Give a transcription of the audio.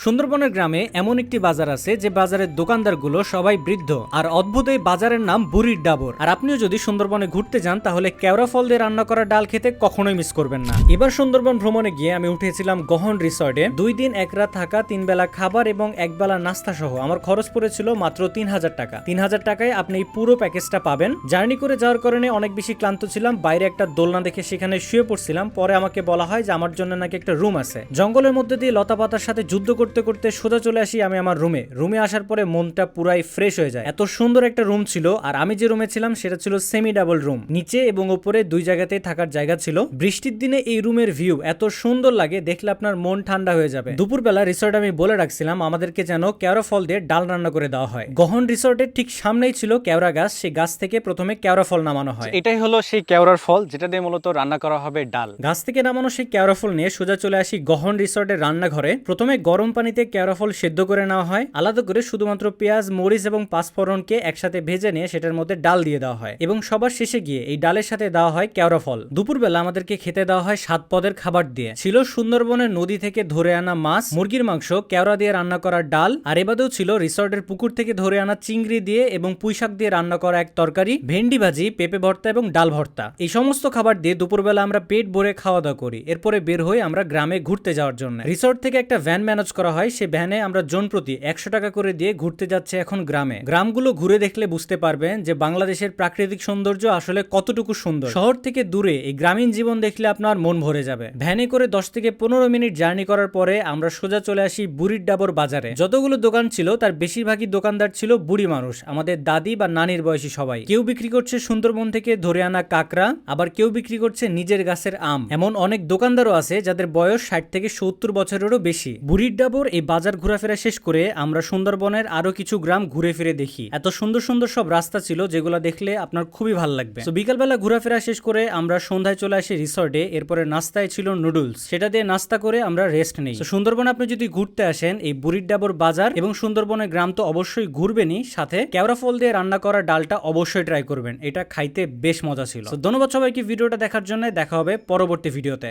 সুন্দরবনের গ্রামে এমন একটি বাজার আছে যে বাজারের দোকানদারগুলো সবাই বৃদ্ধ আর অদ্ভুত। এই বাজারের নাম বুড়ির ডাবর। আর আপনিও যদি সুন্দরবনে ঘুরতে যান তাহলে কেওড়া ফল দিয়ে রান্না করা ডাল খেতে কখনোই মিস করবেন না। এবার সুন্দরবন ভ্রমণে গিয়ে আমি উঠেছিলাম গহন রিসর্টে। 2 দিন 1 রাত থাকা, 3 বেলা খাবার এবং 1 বেলা নাস্তা সহ আমার খরচ পড়েছিল মাত্র 3000 টাকা। 3000 টাকায় আপনি এই পুরো প্যাকেজটা পাবেন। জার্নি করে যাওয়ার কারণে অনেক বেশি ক্লান্ত ছিলাম। বাইরে একটা দোলনা দেখে সেখানে শুয়ে পড়ছিলাম। পরে আমাকে বলা হয় যে আমার জন্য নাকি একটা রুম আছে। জঙ্গলের মধ্যে দিয়ে লতা পাতার সাথে যুদ্ধ করতে করতে সোজা চলে আসি আমি আমার রুমে আসার পরে মনটা পুরাই ফ্রেশ হয়ে যায়। এত সুন্দর একটা রুম ছিল। আর আমি যে রুমে ছিলাম সেটা ছিল সেমি ডাবল রুম। নিচে এবং উপরে 2 জায়গাতেই থাকার জায়গা ছিল। বৃষ্টির দিনে এই রুমের ভিউ এত সুন্দর লাগে, দেখলে আপনার মন ঠান্ডা হয়ে যাবে। দুপুরবেলা রিসর্ট আমি বলে রাখছিলাম আমাদেরকে যেন কেওড়া ফল দিয়ে ডাল রান্না করে দেওয়া হয়। গহন রিসর্টের ঠিক সামনেই ছিল কেওড়া গাছ। সেই গাছ থেকে প্রথমে কেওড়া ফল নামানো হয়। এটাই হলো সেই কেওড়ার ফল যেটা দিয়ে মূলত রান্না করা হবে ডাল। গাছ থেকে নামানো সেই কেওড়া ফল নিয়ে সোজা চলে আসি গহন রিসর্টের রান্নাঘরে। প্রথমে গরম পানিতে কেওড়া ফল সেদ্ধ করে নেওয়া হয়। আলাদা করে শুধুমাত্র পেঁয়াজ, মরিচ এবং পাঁচফোড়নকে একসাথে ভেজে নিয়ে সেটার মধ্যে ডাল দিয়ে দেওয়া হয় এবং সবার শেষে গিয়ে এই ডালের সাথে দেওয়া হয় কেওড়া ফল। দুপুরবেলা আমাদেরকে খেতে দেওয়া হয় 7 পদের খাবার দিয়ে। ছিল সুন্দরবনের নদী থেকে ধরে আনা মাছ, মুরগির মাংস, কেওড়া দিয়ে রান্না করা ডাল, আর এবাদেও ছিল রিসর্টের পুকুর থেকে ধরে আনা চিংড়ি দিয়ে এবং পুঁইশাক দিয়ে রান্না করা এক তরকারি, ভেন্ডি ভাজি, পেঁপে ভর্তা এবং ডাল ভর্তা। এই সমস্ত খাবার দিয়ে দুপুরবেলা আমরা পেট ভরে খাওয়া দাওয়া করি। এরপরে বের হই আমরা গ্রামে ঘুরতে যাওয়ার জন্য। রিসর্ট থেকে একটা ভ্যান ম্যানেজ করা হয়। সেই ভ্যানে আমরা জন প্রতি 100 টাকা করে দিয়ে ঘুরতে যাচ্ছে এখন গ্রামে। গ্রামগুলো ঘুরে দেখলে বুঝতে পারবেন যে বাংলাদেশের প্রাকৃতিক সৌন্দর্য আসলে কতটুকু সুন্দর। শহর থেকে দূরে এই গ্রামীণ জীবন দেখলে আপনার মন ভরে যাবে। ভ্যানে করে 10 থেকে 15 মিনিট জার্নি করার পরে আমরা সোজা চলে আসি বুড়ির ডাবর বাজারে। যতগুলো দোকান ছিল তার বেশিরভাগই দোকানদার ছিল বুড়ি মানুষ, আমাদের দাদি বা নানির বয়সী সবাই। কেউ বিক্রি করছে সুন্দরবন থেকে ধরে আনা কাকড়া, আবার কেউ বিক্রি করছে নিজের গাছের আম। এমন অনেক দোকানদারও আছে যাদের বয়স 60 থেকে 70 বছরেরও বেশি। বুড়ির ডাবর এই বাজার ঘোরাফেরা শেষ করে আমরা সুন্দরবনের আরো কিছু গ্রাম ঘুরে ফিরে দেখি। এত সুন্দর সুন্দর সব রাস্তা ছিল যেগুলো দেখলে আপনার খুবই ভালো লাগবে। তো বিকালবেলা ঘোরাফেরা শেষ করে আমরা সন্ধ্যায় চলে আসি রিসর্টে। এরপরে নাস্তায় ছিল নুডলস, সেটা দিয়ে নাস্তা করে আমরা রেস্ট নেই। তো সুন্দরবন আপনি যদি ঘুরতে আসেন এই বুড়ির ডাবর বাজার এবং সুন্দরবনের গ্রাম তো অবশ্যই ঘুরবেনই, সাথে কেওড়া ফল দিয়ে রান্না করা ডালটা অবশ্যই ট্রাই করবেন। এটা খাইতে বেশ মজা ছিল। তো ধন্যবাদ সবাইকে ভিডিওটা দেখার জন্য। দেখা হবে পরবর্তী ভিডিওতে।